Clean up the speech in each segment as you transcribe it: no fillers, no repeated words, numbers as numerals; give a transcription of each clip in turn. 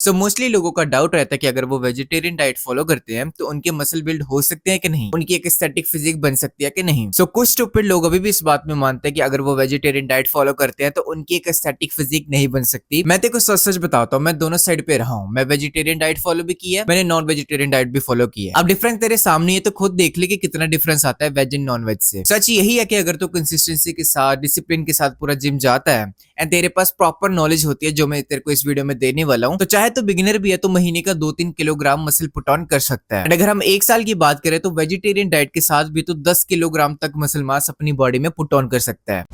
Mostly लोगों का doubt रहता है कि अगर वो वेजिटेरियन डाइट फॉलो करते हैं तो उनके मसल बिल्ड हो सकते हैं कि नहीं, उनकी एक एस्थेटिक फिजिक बन सकती है कि नहीं। कुछ स्टूपिड लोग अभी भी इस बात में मानते हैं कि अगर वो वेजिटेरियन डाइट फॉलो करते हैं तो उनकी एक एस्थेटिक फिजिक नहीं बन सकती। मैं तेको सच सच बताता हूँ, मैं दोनों साइड पे रहा हूँ। मैं वेजिटेरियन डाइट फॉलो भी की है, मैंने नॉन वेजिटेरियन डाइट भी फॉलो की है। अब डिफरेंस तेरे सामने है तो खुद देख ले कि कितना डिफरेंस आता है वेज एंड नॉन वेज से। सच यही है कि अगर तू कंसिस्टेंसी के साथ, डिसिप्लिन के साथ पूरा जिम जाता है एंड तेरे पास प्रॉपर नॉलेज होती है जो मैं तेरे को इस वीडियो में देने वाला हूँ, तो चाहे तो बिगिनर भी है तो महीने का 2-3 किलोग्राम मसल पुट ऑन कर सकता है। अगर हम 1 साल की बात करें तो वेजिटेरियन डाइट के साथ भी तो 10 किलोग्राम तक मसल मास अपनी बॉडी में पुट ऑन कर सकता है।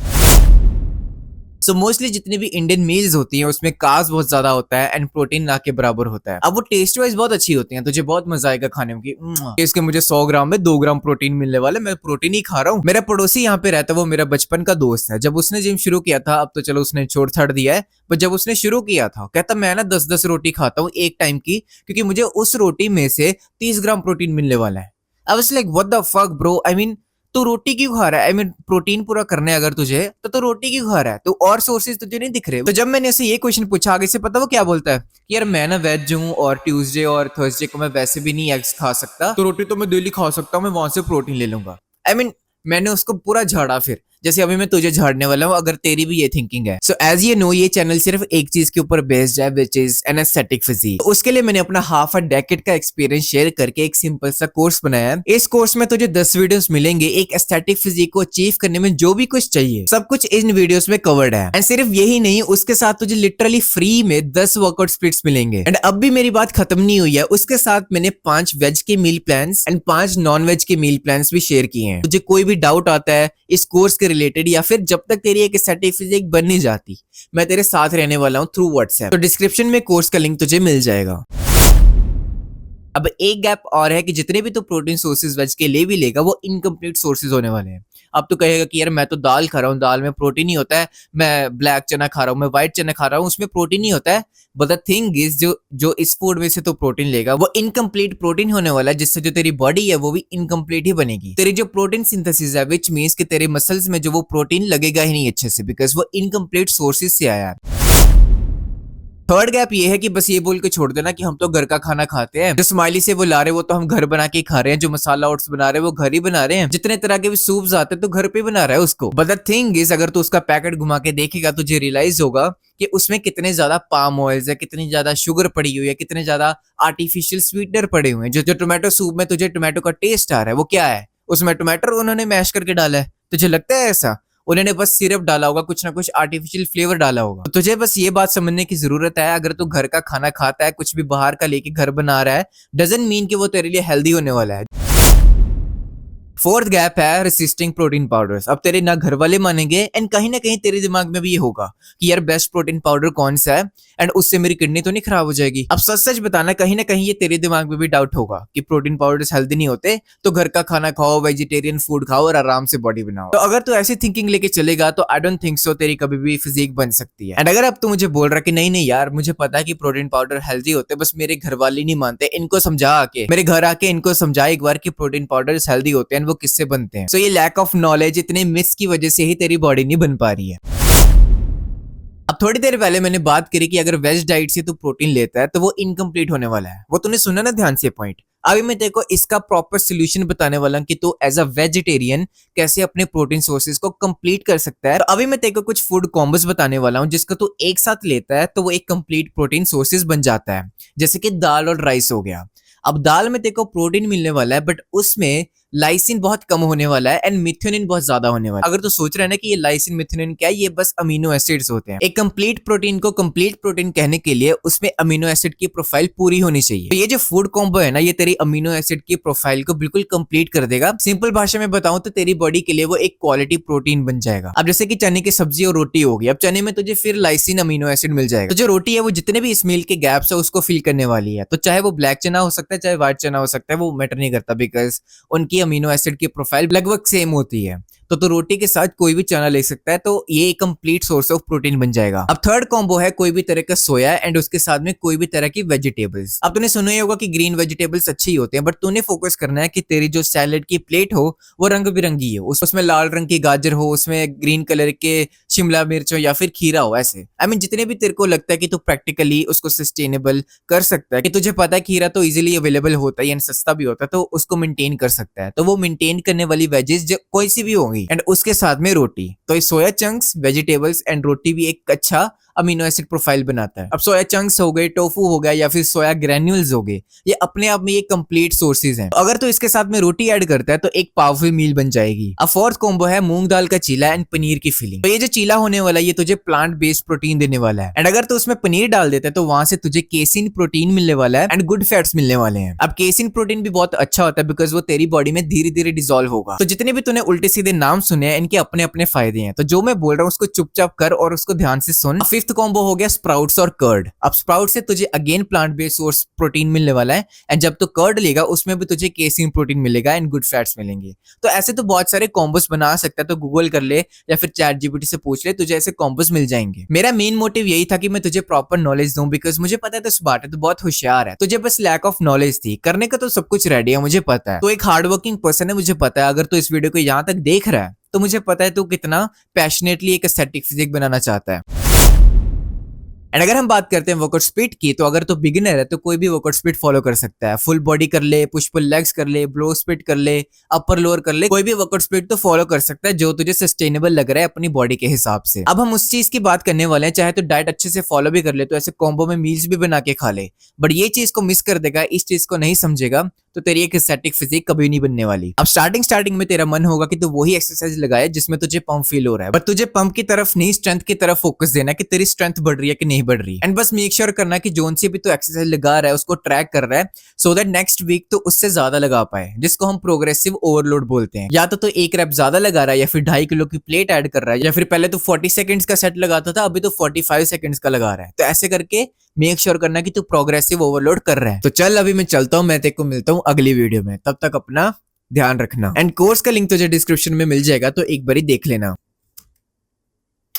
मोस्टली जितनी भी इंडियन मील्स होती हैं उसमें कार्ब्स बहुत ज्यादा होता है एंड प्रोटीन ना के बराबर होता है। अब वो टेस्ट वाइज बहुत अच्छी होती हैं, तुझे बहुत मजा आएगा खाने में कि इसके मुझे 100 ग्राम में 2 ग्राम प्रोटीन मिलने वाला, मैं प्रोटीन ही खा रहा हूँ। मेरा पड़ोसी यहाँ पे रहता है, वो मेरा बचपन का दोस्त है। जब उसने जिम शुरू किया था, अब तो चलो उसने छोड़ छाड़ दिया है, पर जब उसने शुरू किया था कहता मैं ना 10-10 रोटी खाता हूँ एक टाइम की, क्योंकि मुझे उस रोटी में से 30 ग्राम प्रोटीन मिलने वाला है। I was like what the fuck bro, I mean तो रोटी क्यों खा रहा है? आई मीन प्रोटीन पूरा करने है अगर तुझे तो रोटी क्यों खा रहा है? तो और सोर्सेज तुझे नहीं दिख रहे? तो जब मैंने उसे ये क्वेश्चन पूछा आगे से, पता वो क्या बोलता है कि यार मैं ना वेज हूँ और ट्यूसडे और थर्सडे को मैं वैसे भी नहीं एग्स खा सकता, तो रोटी तो मैं डेली खा सकता हूँ, मैं वहां से प्रोटीन ले लूंगा। आई मीन मैंने उसको पूरा झाड़ा, फिर जैसे अभी मैं तुझे झाड़ने वाला हूँ अगर तेरी भी ये थिंकिंग है। सो एज यू नो ये चैनल सिर्फ एक चीज के ऊपर बेस्ड है, which is an aesthetic physique. उसके लिए मैंने अपना हाफ अ डेकेड का एक्सपीरियंस शेयर करके एक सिंपल सा कोर्स बनाया है। इस कोर्स में तुझे 10 वीडियोस मिलेंगे एक एस्थेटिक फिजिक को अचीव करने में जो भी कुछ चाहिए सब कुछ इन वीडियोस में कवर्ड है। एंड सिर्फ यही नहीं, उसके साथ तुझे लिटरली फ्री में 10 वर्कआउट स्प्लिट्स मिलेंगे। एंड अब भी मेरी बात खत्म नहीं हुई है, उसके साथ मैंने 5 वेज के मील प्लान्स एंड 5 नॉन वेज के मील प्लान्स भी शेयर किए हैं। तुझे कोई भी डाउट आता है इस कोर्स के रिलेटेड या फिर जब तक तेरी एक एस्थेटिक फिजिक बन नहीं जाती, मैं तेरे साथ रहने वाला हूं थ्रू व्हाट्सएप। तो डिस्क्रिप्शन में कोर्स का लिंक तुझे मिल जाएगा। अब एक गैप और है कि जितने भी तो प्रोटीन सोर्सेज वेज के ले भी लेगा वो इनकम्प्लीट सोर्सेज होने वाले हैं। अब तो कहेगा कि यार मैं तो दाल खा रहा हूँ, दाल में प्रोटीन ही होता है, मैं ब्लैक चना खा रहा हूँ, मैं व्हाइट चना खा रहा हूँ, उसमें प्रोटीन ही होता है। बट द थिंग इज जो जो इस फूड में से तो प्रोटीन लेगा वो इनकम्प्लीट प्रोटीन होने वाला है, जिससे जो तेरी बॉडी है वो भी इनकम्प्लीट ही बनेगी। तेरी जो प्रोटीन सिंथेसिस है, विच मीन्स कि तेरे मसल्स में जो वो प्रोटीन लगेगा ही नहीं अच्छे से, बिकॉज वो इनकम्प्लीट सोर्सेज से आया है। थर्ड गैप ये है कि बस ये बोल के छोड़ देना कि हम तो घर का खाना खाते हैं, जो स्माइली से वो ला रहे वो तो हम घर बना के खा रहे हैं, जो मसाला ओट्स बना रहे हैं वो घर ही बना रहे हैं, जितने तरह के भी सूप्स आते हैं तो घर पे बना रहा है उसको। बट द थिंग इज अगर तू उसका पैकेट घुमा के देखेगा तुझे रियलाइज होगा कि उसमें कितने ज्यादा पाम ऑयल्स है, कितनी ज्यादा शुगर पड़ी हुई है, कितने ज्यादा आर्टिफिशियल स्वीटनर पड़े हुए हैं। जो टोमेटो सूप में तुझे टोमेटो का टेस्ट आ रहा है वो क्या है? उसमें टोमेटो उन्होंने मैश करके डाला है। तुझे लगता है ऐसा? उन्होंने बस सिरप डाला होगा, कुछ ना कुछ आर्टिफिशियल फ्लेवर डाला होगा। तो तुझे बस ये बात समझने की जरूरत है, अगर तू घर का खाना खाता है, कुछ भी बाहर का लेके घर बना रहा है, डजंट मीन कि वो तेरे लिए हेल्दी होने वाला है। फोर्थ गैप है रेसिस्टिंग प्रोटीन पाउडर्स। अब तेरे ना घर वाले मानेंगे एंड कहीं ना कहीं तेरे दिमाग में भी ये होगा कि यार बेस्ट प्रोटीन पाउडर कौन सा है एंड उससे मेरी किडनी तो नहीं खराब हो जाएगी। अब सच सच बताना, कहीं ना कहीं ये तेरे दिमाग में भी डाउट होगा कि प्रोटीन पाउडर्स हेल्दी नहीं होते, तो घर का खाना खाओ, वेजिटेरियन फूड खाओ और आराम से बॉडी बनाओ। तो अगर तू ऐसी थिंकिंग लेके चलेगा तो आई डोंट थिंक सो तेरी कभी भी फिजिक बन सकती है। एंड अगर अब तू मुझे बोल रहा है कि नहीं नहीं यार मुझे पता है कि प्रोटीन पाउडर हेल्दी होते, बस मेरे घर वाले नहीं मानते, इनको समझा आके, मेरे घर आके इनको समझा एक बार कि प्रोटीन पाउडर हेल्दी होते हैं, वो किससे बनते हैं। ये लैक ऑफ नॉलेज, इतने मिस की वजह से ही तेरी बॉडी नहीं बन पा रही है। अब थोड़ी देर पहले मैंने बात करी कि अगर वेज डाइट से तू प्रोटीन लेता है तो वो इनकम्प्लीट होने वाला है। वो तूने सुना ना ध्यान से पॉइंट। अभी मैं तेरे को इसका प्रॉपर सोल्यूशन बताने वाला हूं कि तू एज अ वेजिटेरियन कैसे अपने प्रोटीन सोर्सेज को कंप्लीट कर सकता है। और अभी मैं तेरे को कुछ फूड कॉम्बोस बताने वाला हूं जिसको तू एक साथ लेता है तो वो एक कंप्लीट प्रोटीन सोर्सेज बन जाता है। जैसे कि दाल और राइस हो गया। अब दाल में तेरे को प्रोटीन मिलने वाला है बट उसमें लाइसिन बहुत कम होने वाला है एंड मिथ्योनिन बहुत ज्यादा होने वाला है। अगर तू सोच रहा है ना कि ये लाइसिन मिथ्योनिन क्या है, ये बस अमीनो एसिड्स होते हैं। एक कंप्लीट प्रोटीन को कंप्लीट प्रोटीन कहने के लिए उसमें अमीनो एसिड की प्रोफाइल पूरी होनी चाहिए। तो ये जो फूड कॉम्बो है ना, ये तेरी अमीनो एसिड की प्रोफाइल को बिल्कुल कंप्लीट कर देगा। सिंपल भाषा में बताऊं तो तेरी बॉडी के लिए वो एक क्वालिटी प्रोटीन बन जाएगा। अब जैसे कि चने की सब्जी और रोटी होगी, अब चने में तुझे फिर लाइसिन अमीनो एसिड मिल जाएगा। तो जो रोटी है वो जितने भी इस मील के गैप्स है उसको फिल करने वाली है। तो चाहे वो ब्लैक चना हो सकता है, चाहे व्हाइट चना हो सकता है, वो मैटर नहीं करता, बिकॉज उनकी अमीनो एसिड की प्रोफाइल लगभग सेम होती है। तो रोटी के साथ कोई भी चना ले सकता है, तो ये एक कंप्लीट सोर्स ऑफ प्रोटीन बन जाएगा। अब थर्ड कॉम्बो है कोई भी तरह का सोया एंड उसके साथ में कोई भी तरह की वेजिटेबल्स। अब तूने सुना ही होगा कि ग्रीन वेजिटेबल्स अच्छी ही होते हैं, बट तूने फोकस करना है कि तेरी जो सैलेड की प्लेट हो वो रंग बिरंगी हो, उसमें लाल रंग की गाजर हो, उसमें ग्रीन कलर के शिमला मिर्च हो या फिर खीरा हो। ऐसे जितने भी तेरे को लगता है कि तू प्रैक्टिकली उसको सस्टेनेबल कर सकता है, कि तुझे पता है खीरा तो इजीली अवेलेबल होता है एंड सस्ता भी होता है, तो उसको मेंटेन कर सकता है, तो वो मेंटेन करने वाली वेजेस जो कोई सी भी होंगी एंड उसके साथ में रोटी। तो सोया चंक्स, वेजिटेबल्स एंड रोटी भी एक अच्छा अमीनो एसिड प्रोफाइल बनाता है। अब सोया चंक्स हो गए, टोफू हो गया या फिर सोया ग्रैन्यूल्स हो गए, ये अपने आप में ये कंप्लीट सोर्सेज हैं। तो अगर तो इसके साथ में रोटी ऐड करता है तो एक पावरफुल मील बन जाएगी। अब फोर्थ कॉम्बो है मूंग दाल का चीला एंड पनीर की फिलिंग। तो ये जो चीला होने वाला है ये तुझे प्लांट बेस्ड प्रोटीन देने वाला है, एंड अगर तो उसमें पनीर डाल देता है तो वहां से तुझे केसिन प्रोटीन मिलने वाला है एंड गुड फैट्स मिलने वाले हैं। अब केसिन प्रोटीन भी बहुत अच्छा होता है बिकॉज वो तेरी बॉडी में धीरे धीरे डिसॉल्व होगा। तो जितने भी तूने उल्टे सीधे नाम सुने हैं इनके अपने अपने फायदे हैं, तो जो मैं बोल रहा हूँ उसको चुपचाप कर और उसको ध्यान से सुन। फिफ्थ कॉम्बो हो गया स्प्राउट्स और कर्ड। अब स्प्राउट से तुझे again plant based source protein मिलने वाला है, एंड जब तू कर्ड लेगा उसमें भी तुझे केसिन प्रोटीन मिलेगा एंड गुड फैट्स मिलेंगे। तो ऐसे तो बहुत सारे कॉम्बोस बना सकता है, तो गूगल कर ले या फिर चैट जीपीटी से पूछ ले, तुझे ऐसे कॉम्बोस मिल जाएंगे। मेरा मेन मोटिव यही था कि मैं तुझे प्रॉपर नॉलेज दूं, बिकॉज मुझे पता है तो स्मार्ट है, तो बहुत होशियार है, तुझे बस लैक ऑफ नॉलेज थी। करने का तो सब कुछ रेडी है मुझे पता है, तो एक हार्ड वर्किंग पर्सन है मुझे पता है। अगर तू इस वीडियो को यहाँ तक देख रहा है तो मुझे पता है तू कितना पैशनेटली एक एस्थेटिक फिजिक बनाना चाहता है। एंड अगर हम बात करते हैं वर्कआउट स्पीड की, तो अगर तो बिगिनर है तो कोई भी वर्कआउट स्पीड फॉलो कर सकता है। फुल बॉडी कर ले, पुश पुल लेग्स कर ले, ब्लो स्पीड कर ले, अपर लोअर कर ले, कोई भी वर्कआउट स्पीड तो फॉलो कर सकता है जो तुझे सस्टेनेबल लग रहा है अपनी बॉडी के हिसाब से। अब हम उस चीज की बात करने वाले हैं, चाहे तो डाइट अच्छे से फॉलो भी कर ले, तो ऐसे कॉम्बो में मील्स भी बना के खा ले, बट ये चीज को मिस कर देगा, इस चीज को नहीं समझेगा, तो तेरी एक एस्थेटिक फिजिक कभी नहीं बनने वाली। अब स्टार्टिंग में तेरा मन होगा कि तू वही एक्सरसाइज लगाए जिसमें तुझे पंप फील हो रहा है, बट तुझे पंप की तरफ नहीं स्ट्रेंथ की तरफ फोकस देना कि तेरी स्ट्रेंथ बढ़ रही है कि नहीं बढ़ रही। एंड बस मेक श्योर करना कि जोन सी भी तू एक्सरसाइज लगा रहा है उसको ट्रैक कर रहा है, सो दैट नेक्स्ट वीक तो उससे ज्यादा लगा पाए, जिसको हम प्रोग्रेसिव ओवरलोड बोलते हैं। या तो एक रैप ज्यादा लगा रहा है, या फिर 2.5 किलो की प्लेट ऐड कर रहा है, या फिर पहले तो 40 सेकंड्स का सेट लगाता था अभी तो 45 सेकंड्स का लगा रहा है। तो ऐसे करके मेक श्योर करना कि तू प्रोग्रेसिव ओवरलोड कर रहा है। तो चल अभी मैं चलता हूँ, मैं तेरे को मिलता हूँ अगली वीडियो में, तब तक अपना ध्यान रखना। एंड कोर्स का लिंक तुझे डिस्क्रिप्शन में मिल जाएगा, तो एक बारी देख लेना।